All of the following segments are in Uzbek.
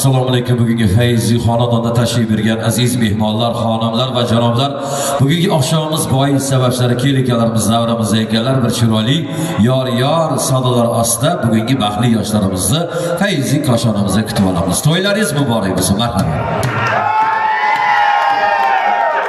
Assalomu alaykum. Bugungi fayzi xonadonda tashrif buyurgan aziz mehmonlar, xonimlar va janoblar. Bugungi oqshomimiz boy sabablari kelganlarimiz, davramizda ekanlar bir chiroyli yor sadolar ostida bugungi baxtli yoshlarimizni fayzi koshonamizga kutib olamiz. To'ylaringiz muborak bo'lsin. Marhamat. Thank you.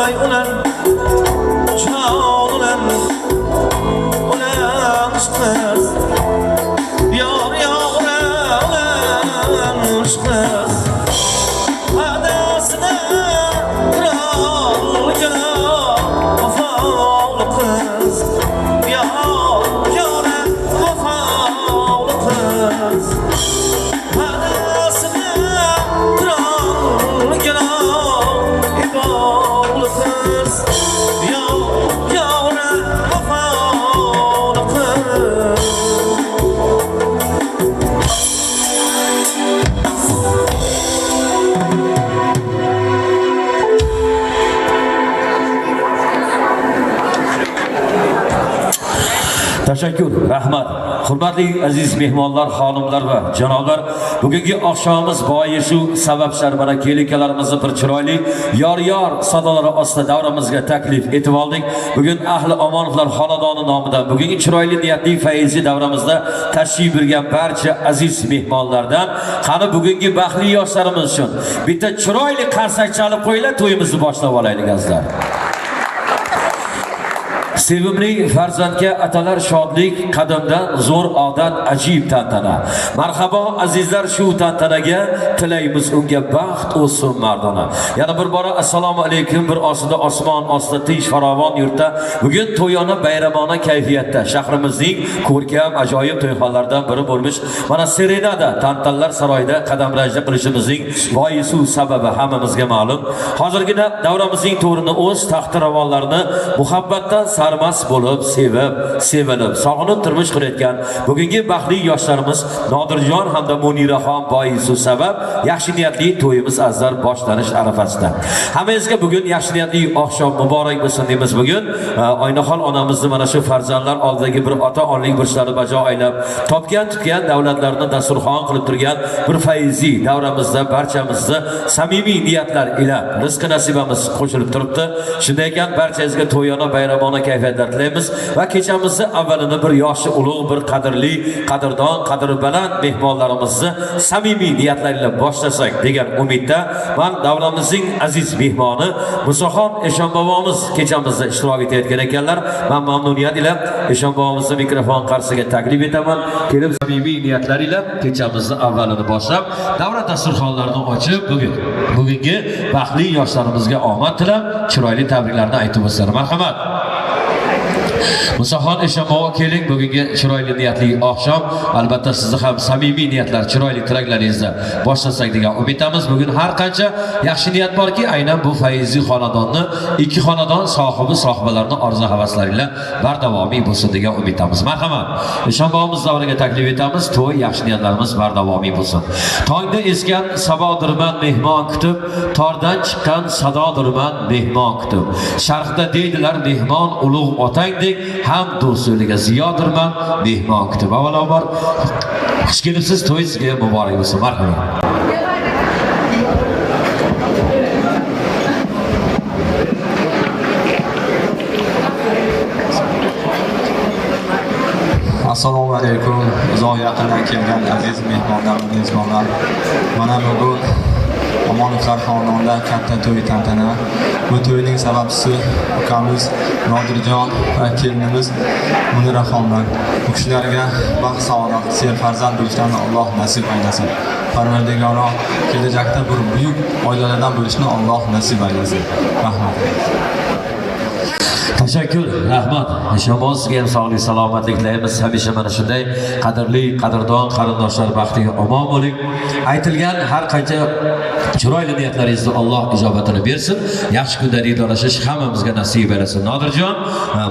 ay ulan çağ ulan aşkız yar ulan aşkız adasına kral gına vafalı kız yar vafalı kız adasına kral gına vafalı kız yar vafalı kız. Teşekkür, rahmat. Hurmatli aziz mehmonlar, xonimlar va janoblar, bugungi oqshomimiz boyi shu sabablar mana kelikalarimizni bir chiroyli yor sadolari ostida davramizga taklif etib oldik. Bugun ahli omonliklar xonadoni nomidan bugungi chiroyli niyatli fayzi davramizda tashrif buyurgan barcha aziz mehmonlardan qani bugungi baxtli yoshlarimiz uchun bitta chiroyli qarsak chalib qo'yinglar, to'yimizni boshlab olaylik azizlar. Sevimli farzandga atalar shodlik, qadamdan zo'r odat, ajib tantana. Marhabo azizlar, shu tantanaga tilaymiz unga baxt o'sin mardona. Yana bir bora assalomu alaykum. Bir ostida osmon, ostida tinch farovon yurtda bugun to'yona bayramona kayfiyatda shahrimizning ko'rkam ajoyib to'yxonalaridan biri bo'lmish mana Serenada Tantanlar saroyida qadam rajda qilishimizning boisi sababi hammamizga ma'lum. Hozirgina davramizning to'rini o'z taxtiravonlarini muhabbatdan sarmas bo'lib, sevilib, sog'inib turmush qurayotgan bugungi baxtli yoshlarimiz Nodirjon hamda Muniraxon boisi sabab yaxshi niyatli to'yimiz azizlar boshlanish arafasida. Hammangizga bugun yaxshi niyatli oqshom muborak bo'lsin deymiz. Bugun Oynaxon onamizni mana shu farzandlar oldidagi bir ota-onalik burchlarini bajo aylab, topgan davlatlarini dasturxon qilib turgan bir fayzi davramizda barchamizni samimiy niyatlar ila rizq nasibamiz qo'shilib turibdi. Shunday ekan barchangizga to'yona bayramona kayfiyatlar tilaymiz va kechamizni avvalini bir yoshi ulug', bir qadrli, qadrdon, qadri baland mehmonlarimizni samimiy niyatlar ila boshlasak degan umidda men davlamizning aziz mehmoni Musoxon Eshon bobomiz kechamizda ishtirok etayotgan ekanlar. Men mamnuniyat ila Eshon bobomizni mikrofon qarshisiga taklif etaman. Kelib samimiy niyatlar ila kechamizni avvalini boshlab, davra dasturxonlarini ochib, bugungi baxtli yoshlarimizga omad tilab, chiroyli tabriklarni aytib o'tsalar. Marhamat. Musoxon Eshon bobo keling, bugungi chiroyli niyatli oqshom, albatta sizni ham samimiy niyatlar, chiroyli tilaklaringizda boshlasak degan umiddamiz. Bugun har qancha yaxshi niyat borki, aynan bu fayzi xonadonni, ikki xonadon sohibalarining orzu havaslari bilan bardavomiy bo'lsin degan umiddamiz. Marhamat. Eshon bobomiz davriga taklif etamiz. To'y yaxshi niyatlarimiz bardavomiy bo'lsin. Tongda esgan sabodirman mehmon kutib, tordan chiqqan sadodirman mehmon kutib. Sharqda deydilar mehmon ulug' otangdek, ham do'stligiga ziyodirman mehmon kutib. Avvalambor xush kelibsiz, to'y sizga muborak bo'lsin. Marhamat. Assalomu alaykum. Uzoq yaqindan kelgan aziz mehmonlar. Mana bugun Omonliklar xonadonida katta to'y tantana. Bu to'yning sababchisi ukamiz Nodirjon va kelinimiz Muniraxonlar. Bu kishilarga baxt, saodat, serfarzand bo'lishni Alloh nasib aylasin. Parvardigoro kelajakda bir buyuk oilalardan bo'lishni Alloh nasib aylasin. Rahmat. Teşekkür, rahmat. Eshonbozga ham sog'lik, salomatlik tilaymiz. Hamisha mana shunday qadrli, qadrdon qarindoshlar baxtiga omon bo'ling. Aytilgan har qancha chiroyli niyatlaringizni Alloh ijobatini bersin. Yaxshi kunda diydorlashish hammamizga nasib etsin. Nodirjon,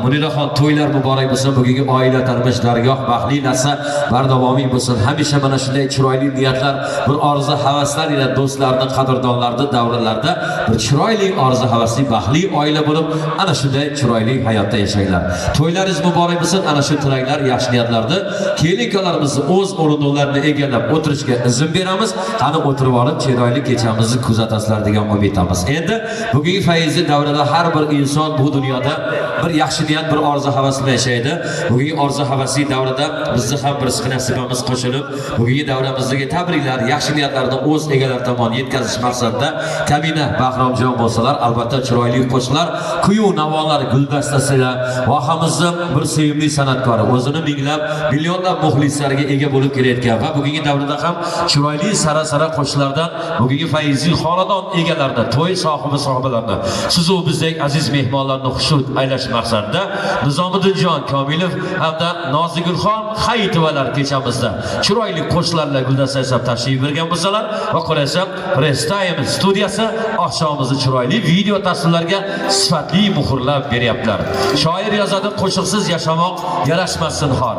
Muniraxon, to'ylar muborak bo'lsin. Bugungi oila turmush dargoh baxtli narsa bardavomiy bo'lsin. Hamisha mana shunday chiroyli niyatlar, bir orzu havaslar ila do'stlarning, qadrdonlarning davralarida bir chiroyli orzu havasli baxtli oila bo'lib, ana shunday chiroyli hayotda yashanglar. To'ylaringiz muborak bo'lsin. Ana shu tilaklar, yaxshi niyatlarni kelikalarimizni o'z o'rinlarini egallab o'tirishga izn beramiz. Qani o'tirib olib, chiroyli kechalarimizni kuzatasizlar degan umiddamiz. Endi bugungi fayzi davrada har bir inson bu dunyoda bir yaxshi niyat, bir orzu havas bilan yashaydi. Bugungi orzu havasli davrada bizni ham bir nasibamiz qo'shilib, bugungi davramizga tabriklar, yaxshi niyatlarni o'z egalari tomonidan yetkazish maqsadida Kamina Bahromjon bo'lsalar, albatta chiroyli qo'shiqlar, kuyu navolar guldastasilar, vohamizni bir sevimli san'atkori, o'zini minglab, millionlab muxlislariga ega bo'lib kelayotgan va bugungi davrda ham chiroyli sara-sara qo'shiqlardan bugungi fayzli xonadon egalarini, to'y sohibi-sohibalarni, siz u bizdek aziz mehmonlarni xushud aylash maqsadida Nizomiddinjon Komilov hamda Nozigulxon Hayitovalar kechamizda chiroyli qo'shiqlarla guldasta yasab tashrif bergan bo'lsalar va qarasa Press Time studiyasi oqshomimizni chiroyli video tasvirlarga sifatli muhrlab beryaptilar. Shoir yozadi, qo'shiqsiz yashamoq yarashmasin xor.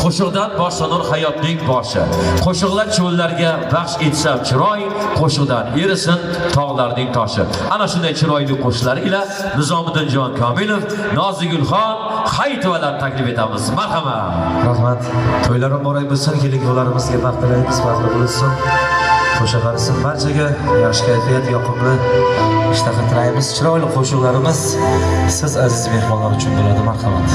Qo'shiqdan boshlanur hayotning boshi. Qo'shiqlar cho'llarga baxsh etsam chiroy, qo'shiqdan erisin tog'larning toshi. Ana shunday chiroyli qo'shiqlar ila Nizomiddinjon Komilov, Nozigulxon Hayitovalar taklif etamiz. Marhamat. Rahmat. To'ylar muborak bo'lsin, keling yo'llarimizga baxt tilaymiz, baxtli bo'lsin. Qo'shiq qilsin barchaga yaxshi kayfiyat, yoqimli ishtaha tilaymiz. Chiroyli qo'shiqlarimiz siz aziz mehmonlar uchun bo'ladi. Marhamat.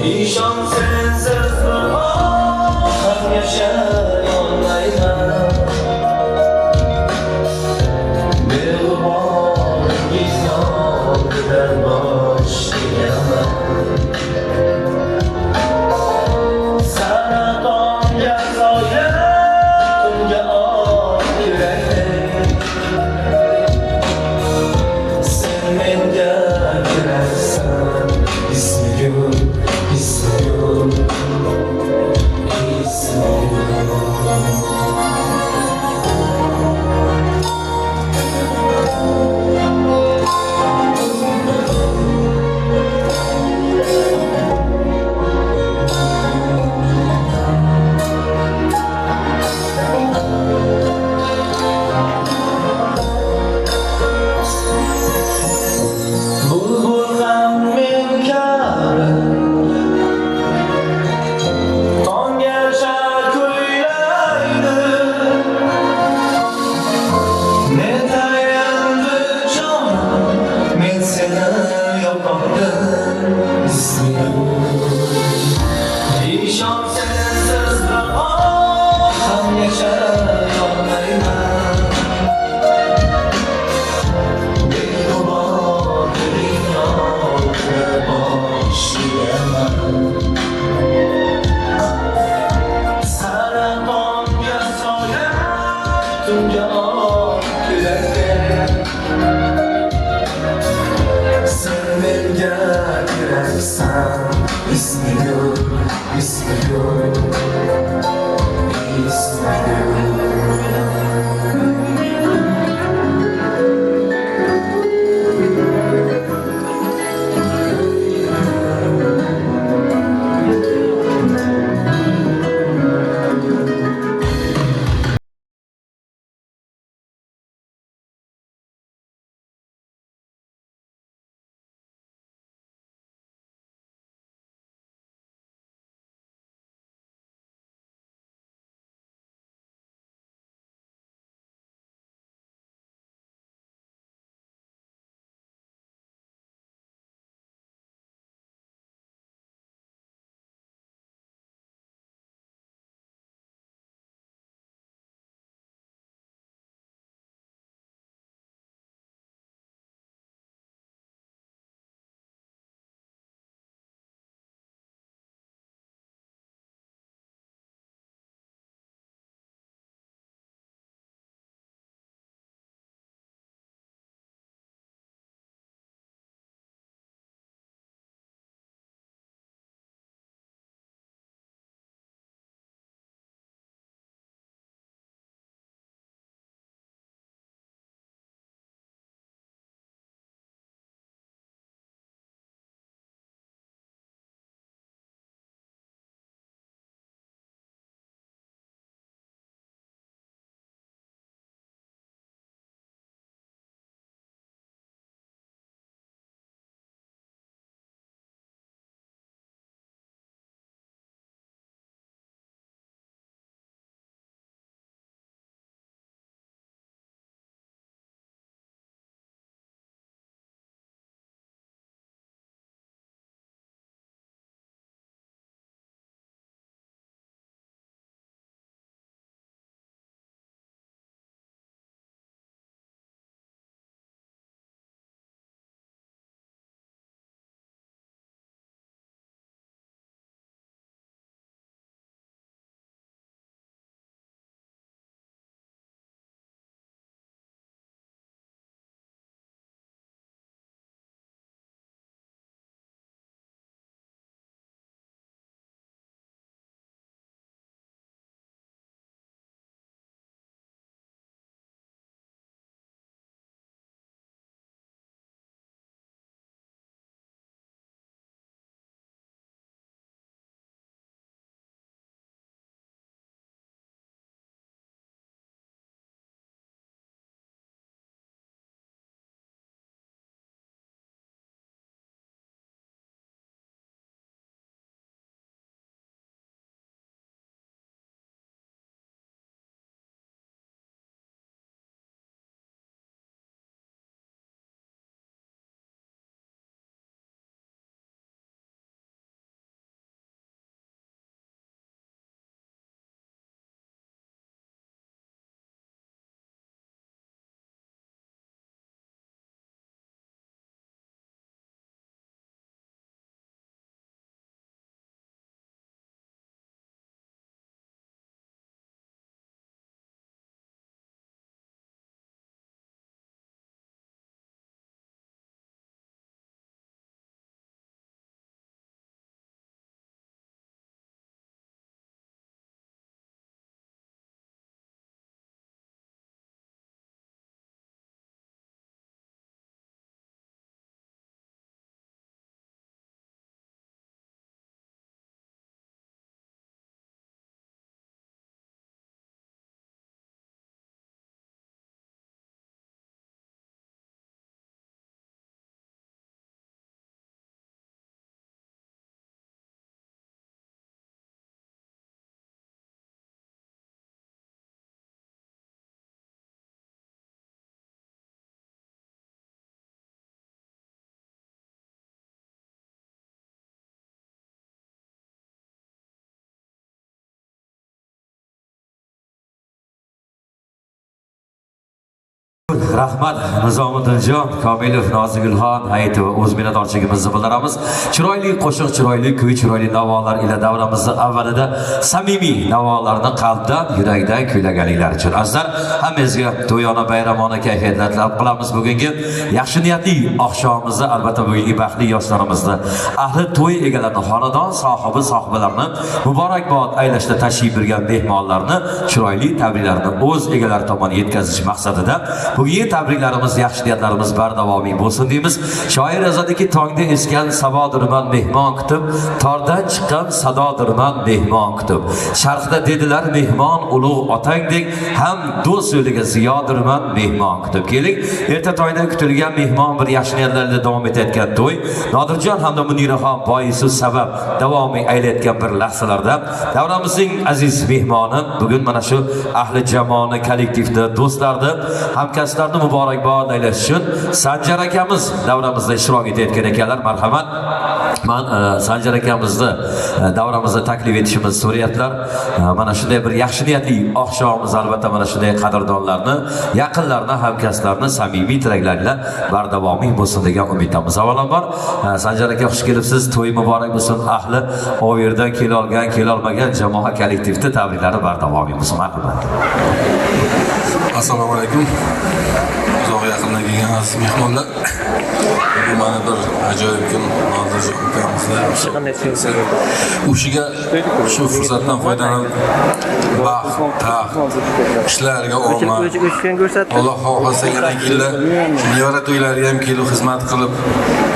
İşan sensiz bir an yaşayolmayman. Mehriban vizyondan boshlayman. Saratonga soya tunga oq yurakdek. Sen menga keraksan, ismigul, ismigul, ismigul. Bulbul ham men kabi tonga shar kuy rahmat Nizomiddinjon, Komilov, Nozigulxon, Hayitova o'z minnatdorchiligimizni bildiramiz. Chiroyli qo'shiq, chiroyli kuy, chiroyli navolar ila davramizni avvalida samimiy navolarni qalbdan, yurakdan kuylaganinglar uchun azizlar, hammangizga to'yona bayramona kayfiyatlar tilab qolamiz. Bugungi yaxshi niyatli oqshomimizda albatta bugungi baxtli yoshlarimizni, ahli to'y egalarini, xonadon sohibalarni muborakbod aylashda tashrif buyurgan mehmonlarni chiroyli tabriklarni o'z egalari tomoniga yetkazish maqsadida bugungi tabriklarimiz, yaxshi niyatlarimiz bardavomiy bo'lsin deymiz. Shoir yozadiki, tongda esgan sabodirman mehmon kutib, tordan chiqqan sadodirman mehmon kutib. Sharqda dedilar mehmon ulug' otangdek, ham do'st yo'liga ziyodirman mehmon kutib. Keling, erta tongda kutilgan mehmon bir yaxshi niyatlarida davom etayotgan to'y, Nodirjon hamda Muniraxon boisiz sabab davomiy aylayotgan bir lahzalarda davramizning aziz mehmoni bugun mana shu ahli jamoani kollektivda do'stlarni, hamkasblarni muborakbod aylash uchun Sanjar akamiz davramizda ishtirok etayotgan ekanlar. Marhamat. Men Sanjar akamizni davramizda taklif etishimiz so'rayaptilar. Mana shunday bir yaxshi niyatli oqshomimiz albatta mana shunday qadrdonlarni, yaqinlarni, hamkasblarni samimiy tilaklari bilan bardavomiy bo'lsin degan umiddamiz. Avvalambor Sanjar aka xush kelibsiz. To'y muborak bo'lsin. Ahli o yerdan kelolmagan jamoa kollektivda tabriklari bardavomiy bo'lsin. Marhamat. Assalomu alaykum. Uzoq yaqindan kelgan aziz mehmonlar. Mana bir ajoyib kun Nodirjon ukamizni. O'shiga shu fursatdan foydalanib baxt, taxt, ishlariga omad. Alloh xohlasa yana yillar nevara to'ylariga ham kelib xizmat qilib,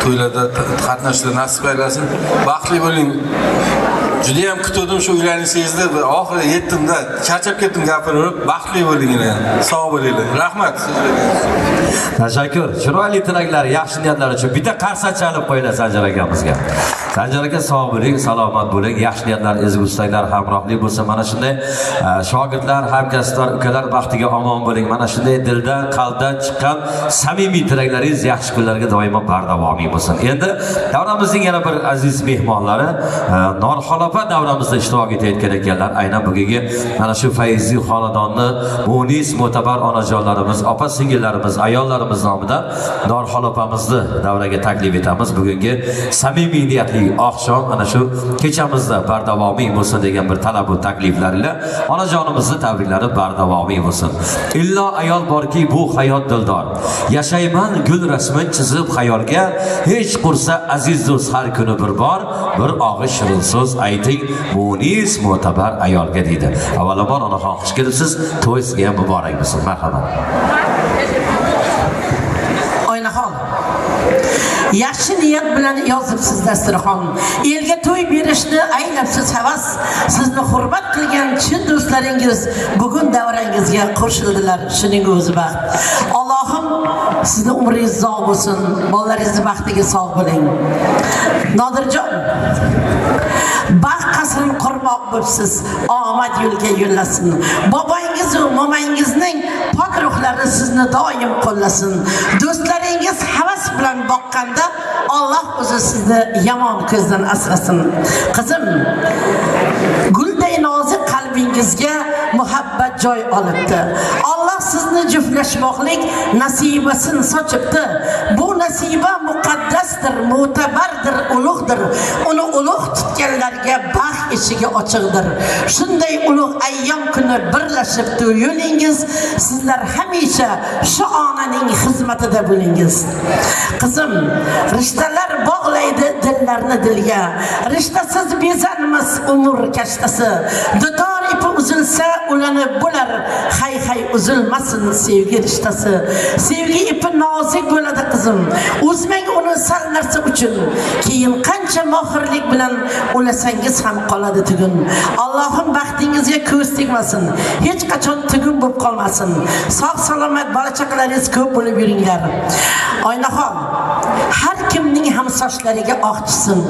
to'ylarda qatnashishni nasib aylasin. Baxtli bo'ling. Juda ham kutdim shu uylanishingizni, oxiri yetdimda, charchab ketdim gapirib, baxtli bo'linglar, sog' bo'linglar. Rahmat sizlarga. Tashakkur. Chiroyli tilaklar, yaxshi niyatlar uchun bitta qarsa chalib qo'yinglar Sanjar akamizga. Sanjar aka sog' bo'ling, salomat bo'ling, yaxshi niyatlar, ezgu istaklar hamrohlik bo'lsin. Mana shunday shogirdlar, hamkasblar, ukalar baxtiga omon bo'ling. Mana shunday dildan, qalbdan chiqqan samimiy tilaklaringiz yaxshi kunlarga doimo bardavomiy bo'lsin. Endi davramizning yana bir aziz mehmonlari Norxolopa davramizda ishtirok etayotgan ekanlar. Aynan bugungi mana shu fayzli xonadonni munis, mo'tabar onajonlarimiz, opa singillarimiz, ayollarimiz nomidan Norxolopamizni davraga taklif etamiz. Bugungi samimiy niyatli oqshom ana shu kechamizda bardavomiy bo'lsin degan bir talab va takliflar bilan onajonimizni tabriklari bardavomiy bo'lsin. Illo ayol borki bu hayot dildor. Yashayman gul rasmin chizib xayolga, hech qursa aziz do'st har kuni bir bor, bir og'iz shirin so'z ayting munis mo'tabar ayolga deydi. Avvalambor onaxon xush kelibsiz. To'y sizga ham muborak bo'lsin. Marhamat. Oynaxon, yaxshi niyat bilan yozibsiz dasturxon. Elga to'y berishni aylabsiz havas. Sizni hurmat qilgan chin do'stlaringiz bugun davrangizga qo'shildilar. Shuning o'zi baxt. Allohim sizni umringiz uzoq bo'lsin. Bolalaringizni baxtiga sog' bo'ling. Nodirjon, baxt qasrini qurmoq bo'libsiz. Omad yo'lga yo'llasin. Boboingiz va momangizning pok ruhlari sizni doim qo'llasin. Do'stlaringiz havas bilan boqqanda Alloh o'zi sizni yomon ko'zdan asrasin. Qizim, gulday nozik qalbingizga muhabbat joy olibdi. Alloh sizni juftlashmoqlik nasibasini sochibdi. Bu nasiba muqaddasdir, mo'tabardir, ulug'dir. Uni ulug' tutganlarga baxt eshigi ochiqdir. Shunday ulug' ayyom kuni birlashibdi yo'lingiz. Sizlar hamisha shu onaning xizmatida bo'lingiz. Qizim, rishtalar bog'laydi dillarni dilga. Rishtasiz bezanmas umr kashtasi. Dutor ipi uzilsa ulanib bo'lar. Hay hay uzilmasin sevgi rishtasi. Sevgi ipi nozik bo'ladi qizim. Uzmang uni sal narsa uchun. Keyin qancha mohirlik bilan ulasangiz ham qoladi tugun. Allohim baxtingizga ko'z tegmasin. Hech qachon tugun bo'lib qolmasin. Sog' salomat bola chaqalaringiz ko'p bo'lib yuringlar. Oynaxon, har kimning ham sochlariga oq tushsin.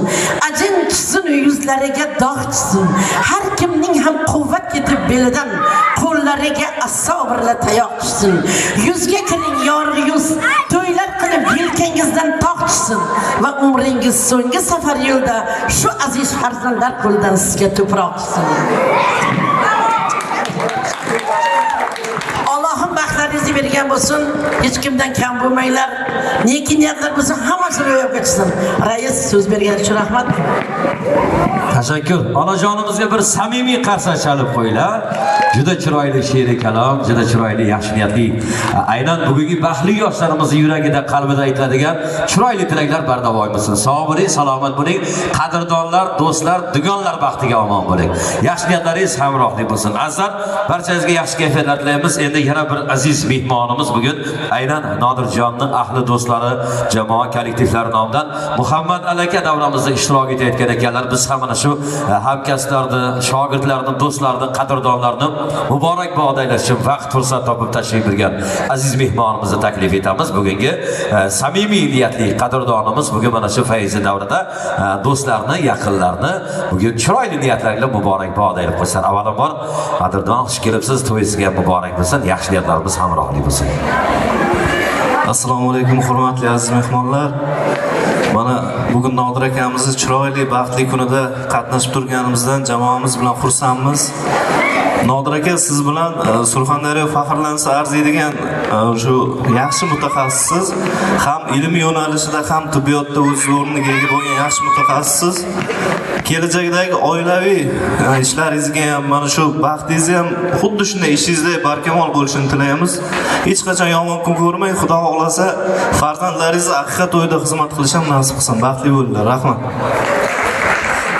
Ajin tushsin, yuzlariga dog' tushsin. Har kimning ham quvvat yetib belidan qo'llariga assobirla tayoq tushsin. Yuzga kiring yorug' yuz, to'ylar qilib yelkangizdan tog' tushsin va umringiz so'nggi safar yo'lda shu aziz farzandlar qo'lidan sizga to'proq tushsin. Allohim baxtlaringizni bergin. bergan bo'lsin, hech kimdan kam bo'lmanglar. Neki niyatlar bo'lsa hammasi ro'yobga chiqsin. Rais so'z bergani uchun rahmat. Tashakkur. Onajonimizga bir samimiy qarsak chalib qo'yinglar. Juda chiroyli she'ri kalom, juda chiroyli, yaxshi niyatli. Aynan bugungi baxtli yoshlarimiz yuragida, qalbida aytiladigan chiroyli tilaklar bardavom bo'lsin. Sog' bo'ling, salomat bo'ling. Qadrdonlar, do'stlar, dugonlar baxtiga omon bo'ling. Yaxshi niyatlaringiz hamrohlik bo'lsin. Azizlar, barchangizga yaxshi kayfiyatlar tilaymiz. Endi yana bir aziz mehmonimiz bugun aynan Nodirjonning ahli do'stlari, jamoa kollektivlari nomidan Muhammad aka davramizda ishtirok etayotgan ekanlar. Biz ham mana shu hamkasblarni, shogirdlarni, do'stlarni, qadrdonlarni muborakbod aylash uchun vaqt fursat topib tashrif buyurgan aziz mehmonimizni taklif etamiz. Bugungi samimiy niyatli qadrdonimiz bugun mana shu fayzi davrida do'stlarni, yaqinlarni bugun chiroyli niyatlar bilan muborakbod aylab qo'ysin. Avvalambor qadrdon xush kelibsiz, to'yingizga muborak bo'lsin, yaxshi niyatlarimiz hamrohlik bo'lsin. Assalomu alaykum hurmatli aziz mehmonlar. Mana bugun Nodir akamizni chiroyli baxtli kunida qatnashib turganimizdan jamoamiz bilan xursandmiz. Nodir aka, siz bilan Surxondaryo faxrlansa arziydigan shu yaxshi mutaxassissiz, ham ilm yo'nalishida ham tibbiyotda o'z o'rniga ega bo'lgan yaxshi mutaxassissiz. Kelajakdagi oilaviy ishlaringizga ham mana shu baxtingizni ham xuddi shunday ishingizdek barkamol bo'lishini tilaymiz. Hech qachon yomon kun ko'rmang, Xudo xolasa farzandlaringizni haqiqat to'yida xizmat qilish ham nasib qilsin. Baxtli bo'linglar. Rahmat.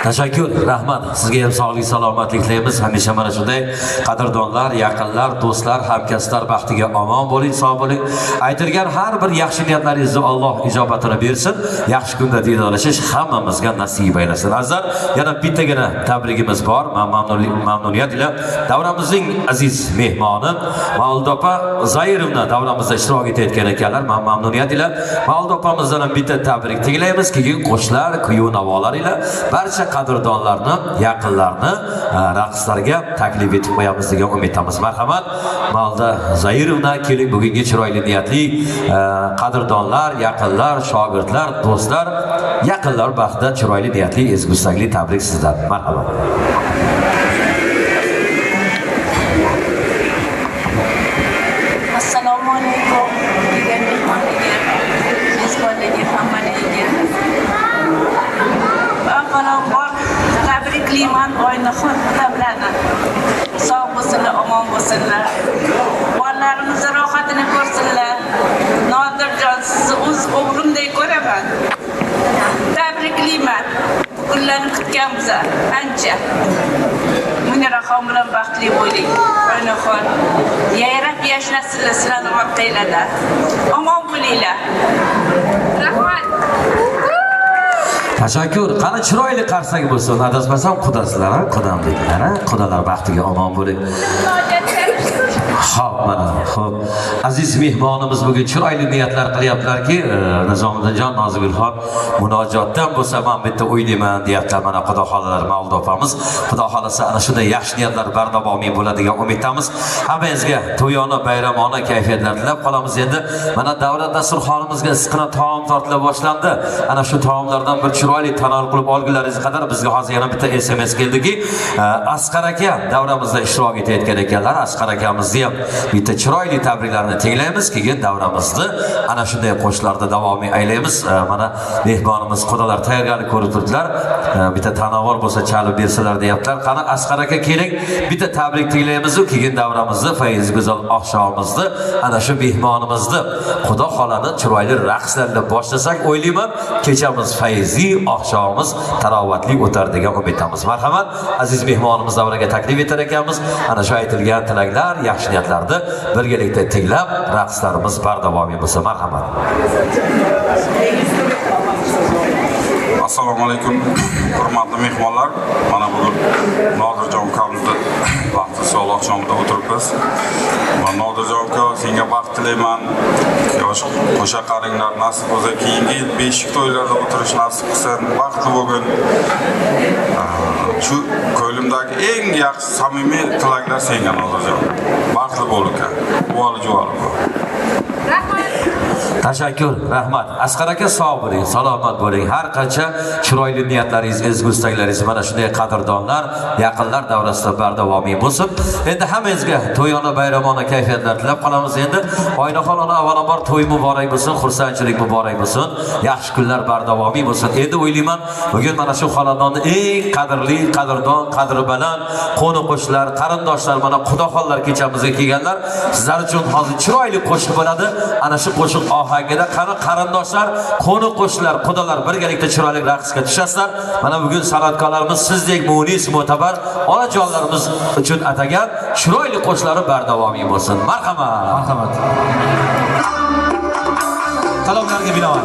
Tashakkur, rahmat. Sizga ham sog'lik, salomatlik tilaymiz. Hamisha mana shunday qadrdonlar, yaqinlar, do'stlar, hamkasblar baxtiga omon bo'ling, sog' bo'ling. Aytilgan har bir yaxshi niyatlaringizni Alloh ijobatini bersin. Yaxshi kunda diydorlashish hammamizga nasib aylasin. Azizlar, yana bittagina tabrigimiz bor. Men mamnuniyat bilan davramizning aziz mehmoni Mavludopa Zairovna davramizda ishtirok etayotgan ekanlar. Men mamnuniyat bilan Mavludopamizdan ham bitta tabrik tinglaymiz. Keyin qo'shiqlar, kuy navolar ila barcha qadrdonlarni, yaqinlarni raqslarga taklif etib qo'yamiz degan umiddamiz. Marhamat, Mavluda Zairovna, keling bugungi chiroyli niyatli qadrdonlar, yaqinlar, shogirdlar, do'stlar, yaqinlar baxtida chiroyli niyatli ezgusakli tabrik sizdan. Marhamat. Assalomu alaykum. Degan mehmonlarga, mezbonlarga, hammalarga. Avvalambor tabriklayman Oynaxon odamlarni. Sog' bo'lsinlar, omon bo'lsinlar. Bolalarimizning rohatini ko'rsinlar. Nodirjon, sizni o'z o'g'limdek ko'raman. Tabriklayman. Kunlarni kutganmiz ancha. Muniraxon bilan baxtli bo'ling. Oynaxon yayrab yashnasizlar sizlarni orqanglarda. Omon bo'linglar. Rahmat. Tashakkur. Qani chiroyli qarsak bo'lsin. Adasmasam qudasizlar, qudam dedilar. Qudalar baxtiga omon bo'ling. Xo'p, mana, xo'p. Aziz mehmonimiz bugun chiroyli niyatlar qilyaptilarki, Nizomiddinjon Nozigulxon munojotdan bo'lsa men bitta o'ylayman deyaptilar. Mana Xudo xolalar Mavlud opamiz. Xudo xolasa ana shunday yaxshi niyatlar bardavomiy bo'ladigan umiddamiz. Hammangizga to'yona, bayramona kayfiyatlar tilab qolamiz. Endi mana davlat dasturxonimizga issiqna taom tortila boshlandi. Ana shu taomlardan bir chiroyli tanol qilib olgunlaringiz qadar bizga hozir yana bitta SMS keldiki, Asqar aka davramizda ishtirok etayotgan ekanlar. Asqar akamizni ham bitta chiroyli tabriklarni tinglaymiz, keyin davramizni ana shunday qo'shiqlarda davomiy aylaymiz. Mana mehmonimiz xudolar tayyorgarlik ko'rib turdilar. Bitta tanovul bo'lsa chalib bersalar deyaptilar. Qani Asqar aka keling, bitta tabrik tinglaymiz, keyin davramizni, fayz go'zal oqshomimizni ana shu mehmonimizni Xudo xolani chiroyli raqslarla boshlasak, o'ylayman, kechamiz fayzi, oqshomimiz tarovatli o'tar degan umiddamiz. Marhamat, aziz mehmonimiz davraga taklif etar ekanmiz. Ana shu aytilgan tilaklar, yaxshi niyatlarni birgalikda tinglab, raqslarimiz bardavomiy bo'lsa. Marhamat. Assalomu alaykum hurmatli mehmonlar. Mana bugun Nodirjon ukamizning vaqti sog'liq oqshomida o'tiribmiz. Men Nodirjon uka, senga baxt tilayman. Yosh qo'sha qaringlar nasib bo'lsa, keyingi yil beshik to'ylarda o'tirish nasib qilsin. Baxtli bo'lgin. Shu ko'limdagi eng yaxshi samimiy tilaklar senga Nodirjon. Baxtli bo'l uka. Voli juvoli. Rahmat. Tashakkur, rahmat. Asqar aka sog' bo'ling, salomat bo'ling. Har qancha chiroyli niyatlaringiz, ezgu istaklaringiz mana shunday qadrdonlar, yaqinlar davrasida bardavomiy bo'lsin. Endi hammangizga to'yona bayramona kayfiyatlar tilab qolamiz. Endi Oynaxon ona avvalambor to'y muborak bo'lsin, xursandchilik muborak bo'lsin, yaxshi kunlar bardavomiy bo'lsin. Endi o'ylayman, bugun mana shu xonadonni eng qadrli, qadrdon, qadri baland qo'ni-qo'shnilar, qarindoshlar, mana xudoxonlar kechamizga kelganlar. Sizlar uchun hozir chiroyli qo'shiq bo'ladi. Ana shu qo'shiq ohangida qani qarindoshlar, qo'ni-qo'shnilar, xudolar birgalikda chiroyli raqsga tushasizlar. Mana bugun san'atkorlarimiz sizdek munis, mo'tabar onajonlarimiz uchun atagan chiroyli qo'shiqlari bardavomiy bo'lsin. Marhamat. Marhamat. Talablarga binoan.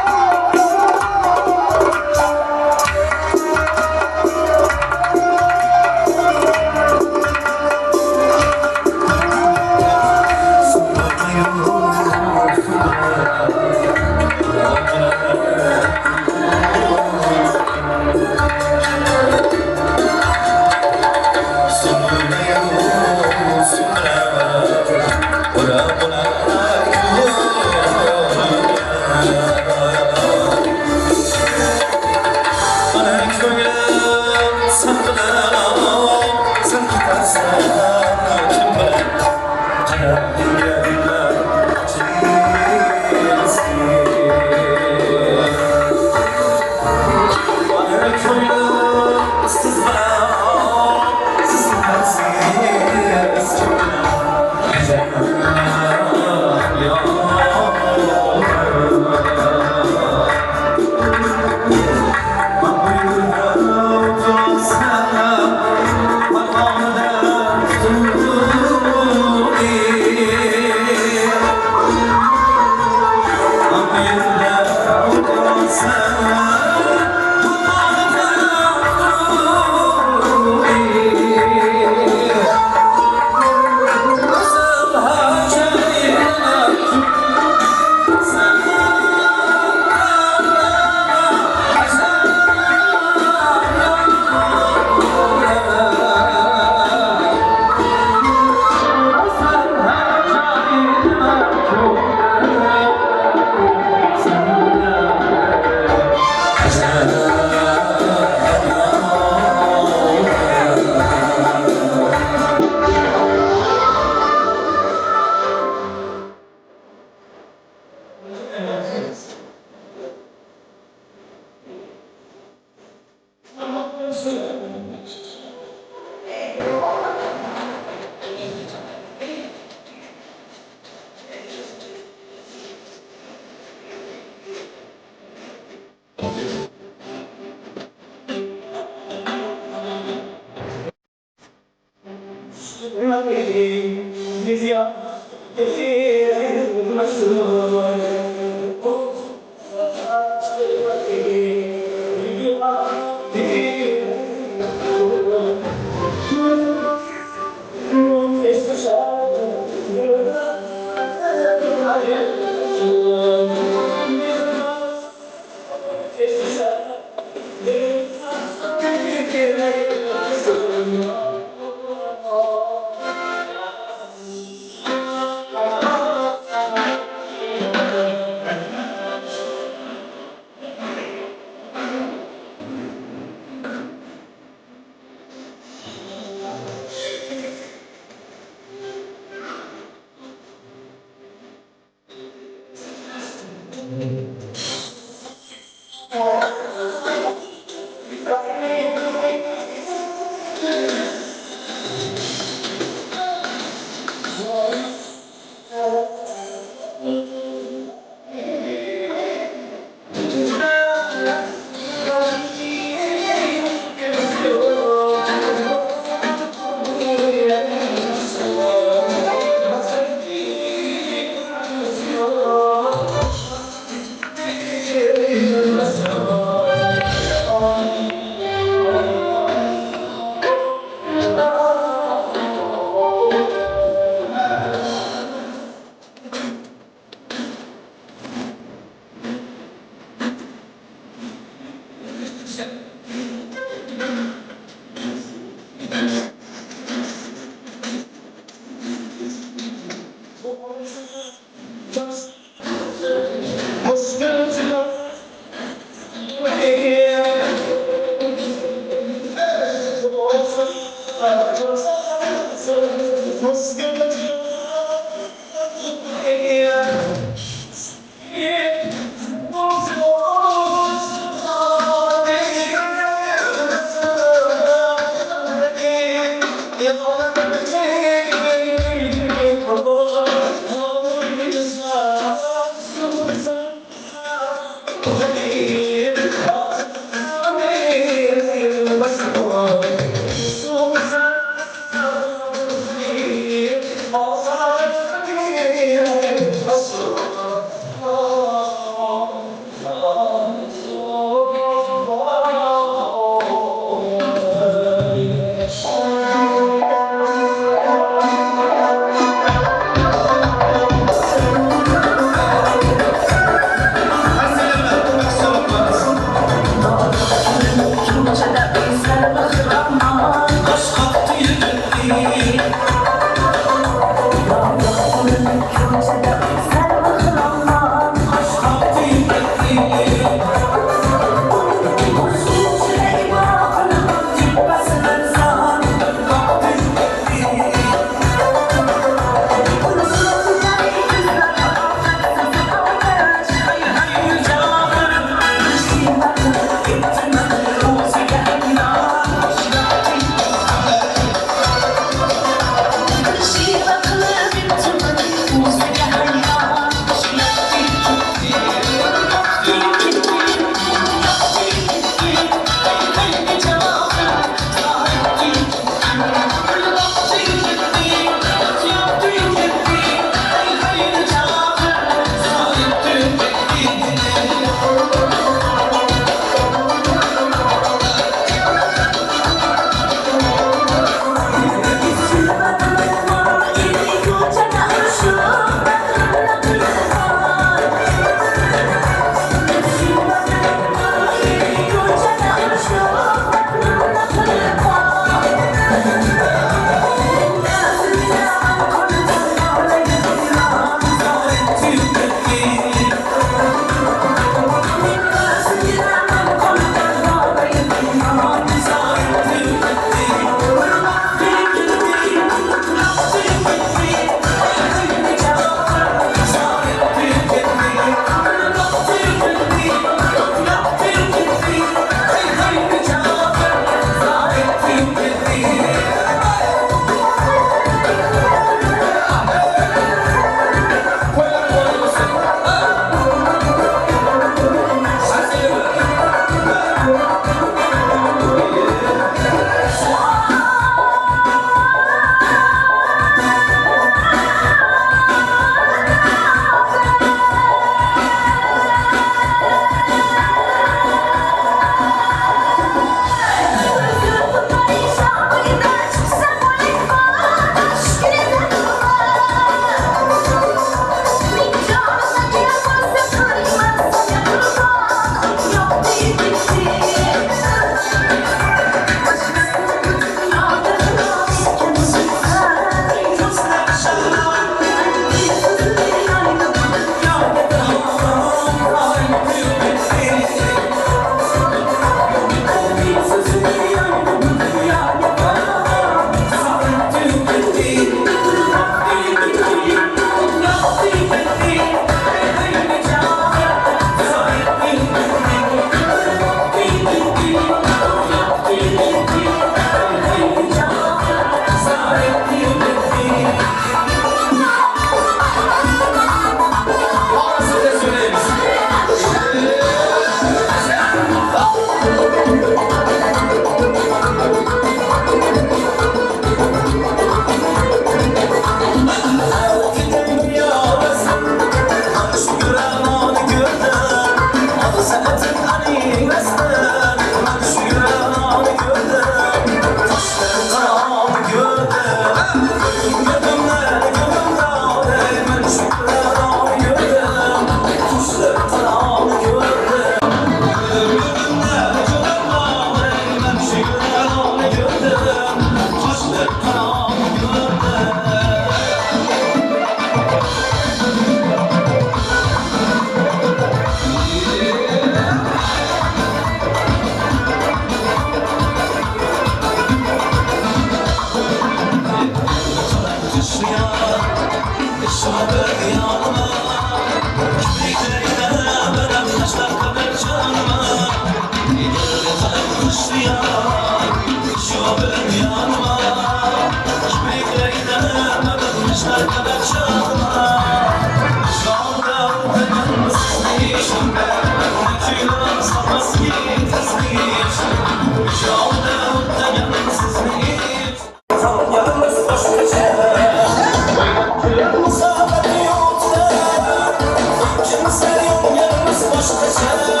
Bizlar yonganimiz boshqacha